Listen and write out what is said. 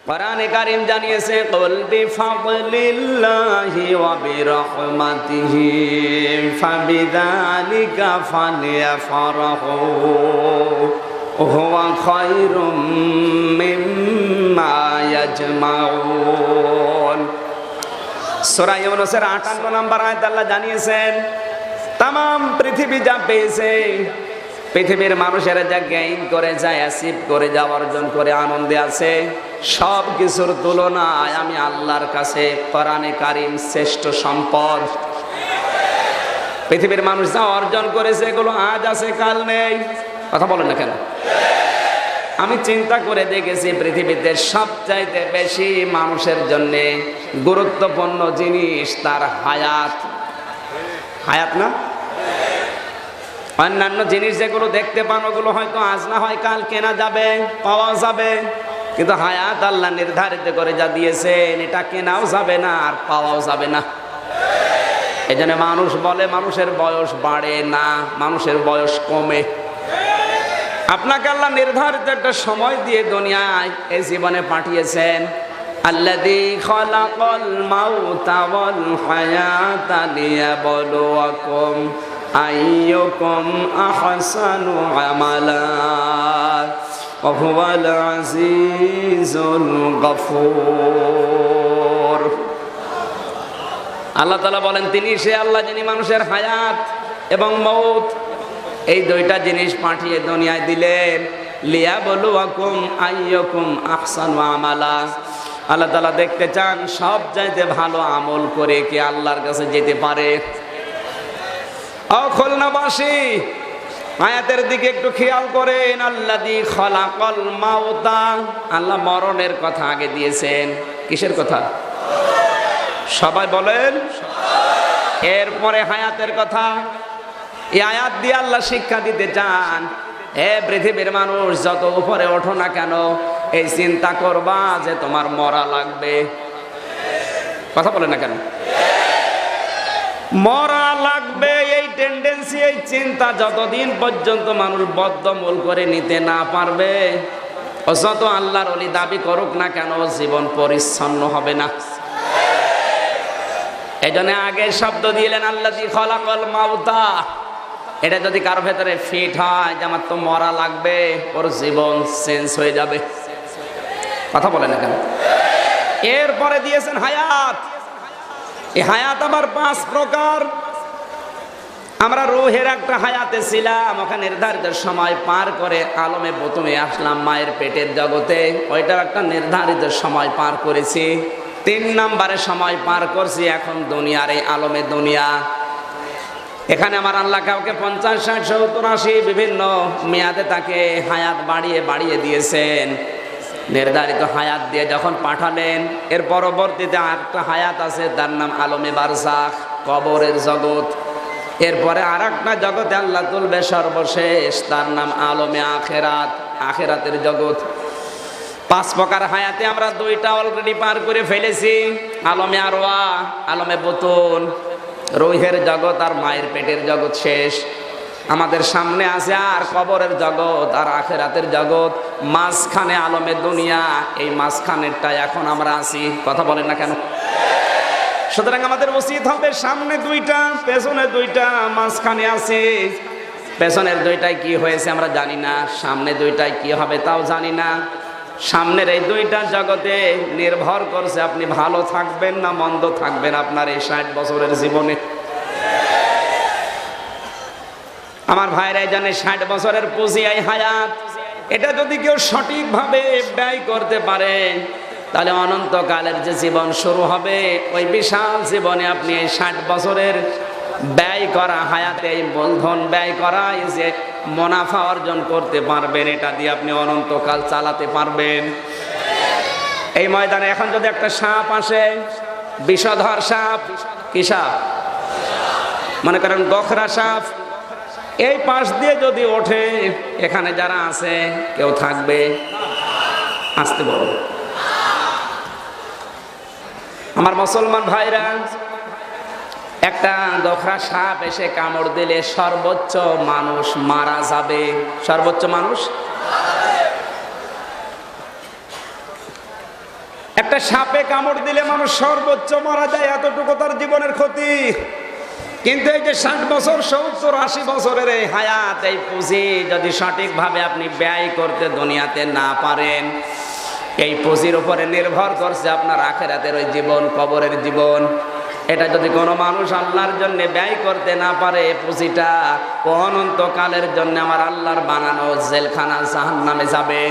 কোরআনে কারীম জানিয়েছে কুল বিফাদলিল্লাহি ওয়া বিরহমাতিহি ফাবিযালিকা ফালইফরাহু হুয়া খায়রুম মিম্মা ইয়াজমাউন। সূরা ইউনূসের ৫৮ নম্বর আয়াতে আল্লাহ জানিয়েছেন তাম পৃথিবী যা পেয়েছে, পৃথিবীর মানুষেরা যা গেইন করে, যা অ্যাচিভ করে, যা অর্জন করে আনন্দে আছে, সব কিছুর তুলনায় আমি আল্লাহর কাছে কোরআনে কারীম শ্রেষ্ঠ সম্পদ। পৃথিবীর মানুষ যা অর্জন করেছে এগুলো আজ আছে কাল নেই। কথা বলেন না কেন? আমি চিন্তা করে দেখেছি পৃথিবীতে সবচাইতে বেশি মানুষের জন্য গুরুত্বপূর্ণ জিনিস তার হায়াত। হায়াত না, অন্যান্য জিনিস যেগুলো দেখতে পান ওগুলো হয়তো আজ না হয় কাল কেনা যাবে, পাওয়া যাবে, কিন্তু হায়াত আল্লাহ নির্ধারিত করে যা দিয়েছেন এটা কেনাও যাবে না আর পাওয়াও যাবে না। এই জন্য মানুষ বলে মানুষের বয়স বাড়ে না, মানুষের বয়স কমে। আপনাকে আল্লাহ নির্ধারিত একটা সময় দিয়ে দুনিয়ায় এই জীবনে পাঠিয়েছেন। আল্লাযী খালাকাল মাউতা ওয়াল হায়াতা লিয়াবলুয়াকুম আইয়ুকুম আহসানু আমালা ওয়া হুয়াল আজিজুল গফুর। আল্লাহ তাআলা বলেন তিনি সে আল্লাহ যিনি মানুষের হায়াত এবং মউত এই দুইটা জিনিস পাঠিয়ে দুনিয়ায় দিলেন। লিয়াবলুয়াকুম আইয়ুকুম আহসানু আমালা। আল্লাহ তাআলা দেখতে চান সব চাইতে ভালো আমল করে কে আল্লাহর কাছে যেতে পারে। খুলনাবাসী আয়াতের দিকে একটু খেয়াল করেন। আল্লাযী খালাকাল মাউতা, আল্লাহ মরণের কথা আগে দিয়েছেন। কিসের কথা? সবাই বলেন। এরপরে হায়াতের কথা। এই আয়াত দিয়ে আল্লাহ শিক্ষা দিতে চান হে পৃথিবীর মানুষ যত উপরে ওঠো না কেন এই চিন্তা করবা যে তোমার মরা লাগবে। কথা বলে না কেন? মরা লাগবে এই টেন্ডেন্সি, এই চিন্তা যতদিন পর্যন্ত মানুষ বদ্ধমূল করে নিতে না পারবে, যত আল্লাহর ওলি দাবি করুক না কেন জীবন পরিচ্ছন্ন হবে না। এই জন্য আগে শব্দ দিলেন আল্লাযী খালাকাল মাউতা। এটা যদি কারো ভেতরে ফিট হয় যে আমার তো মরা লাগবে, ওর জীবন চেঞ্জ হয়ে যাবে। কথা বলে না কেন? এরপরে দিয়েছেন হায়াত। এই হায়াত আবার ৫ প্রকার। আমরা রূহের একটা হায়াতে ছিলাম, ওখানে নির্ধারিত সময় পার করে আলমে প্রথমে আসলাম মায়ের পেটের জগতে, ওইটার একটা নির্ধারিত সময় পার করেছি। ৩ নম্বরে সময় পার করছি এখন দুনিয়ার এই আলমে দুনিয়া। এখানে আমার আল্লাহ কাউকে ৫০, ৬০, ৭০, ৮০ বিভিন্ন মেয়াদে তাকে হায়াত বাড়িয়ে বাড়িয়ে দিয়েছেন। নির্ধারিত হায়াত দিয়ে যখন পাঠালেন এর পরবর্তীতে আরেকটা হায়াত আছে, তার নাম আলমে বারজাখ, কবরের জগৎ। এরপরে আরেকটা জগতে আল্লাহ তুলবে সর্বশেষ, তার নাম আলমে আখেরাত, আখেরাতের জগৎ। ৫ প্রকার হায়াতে আমরা 2টা অলরেডি পার করে ফেলেছি। আলমে আরওয়াহ, আলমে বুতুন, রূহের জগৎ আর মায়ের পেটের জগৎ শেষ। আমাদের সামনে আছে আর কবরের জগৎ আর আখেরাতের জগৎ। মাঝখানে আলমে দুনিয়া, এই মাঝখানেরটা এখন আমরা আছি। কথা বলেন না কেন? সুতরাং আমাদের উচিত হবে সামনে 2টা, পেছনে 2টা, মাঝখানে আছে। পেছনের 2টায় কি হয়েছে আমরা জানি না, সামনে 2টায় কি হবে তাও জানি না। সামনের এই 2টা জগতে নির্ভর করছে আপনি ভালো থাকবেন না মন্দ থাকবেন আপনার এই 60 বছরের জীবনে। আমার ভাইরা জানে 60 বছরের পুঁজি এই হায়াত, এটা যদি কেউ সঠিকভাবে ব্যয় করতে পারে তাহলে অনন্তকালের যে জীবন শুরু হবে ওই বিশাল জীবনে আপনি এই 60 বছরের ব্যয় করা হায়াতে এই মূলধন ব্যয় করা, এই যে মুনাফা অর্জন করতে পারবেন, এটা দিয়ে আপনি অনন্তকাল চালাতে পারবেন। এই ময়দানে এখন যদি একটা সাপ আসে, বিষধর সাপ, কি সাপ? মনে করেন গোখরা সাপ, এই পাশ দিয়ে যদি ওঠে এখানে যারা আছে কেউ থাকবে? আসতে বলো। আমার মুসলমান ভাইরা, একটা গোখরা সাপ এসে কামড় দিলে সর্বোচ্চ মানুষ মারা যাবে। সর্বোচ্চ মানুষ একটা সাপে কামড় দিলে মানুষ সর্বোচ্চ মারা যায়, এতটুকু তার জীবনের ক্ষতি। কিন্তু এই যে 60 বছর 70-80 বছরের এই হায়াত, এই পুঁজি যদি সঠিকভাবে আপনি ব্যয় করতে দুনিয়াতে না পারেন, এই পুঁজির উপরে নির্ভর করছে আপনার আখিরাতের ওই জীবন, কবরের জীবন। এটা যদি কোনো মানুষ আল্লাহর জন্য ব্যয় করতে না পারে, পুঁজিটা অনন্তকালের জন্য আমার আল্লাহর বানানো জেলখানা জাহান্নামে যাবে।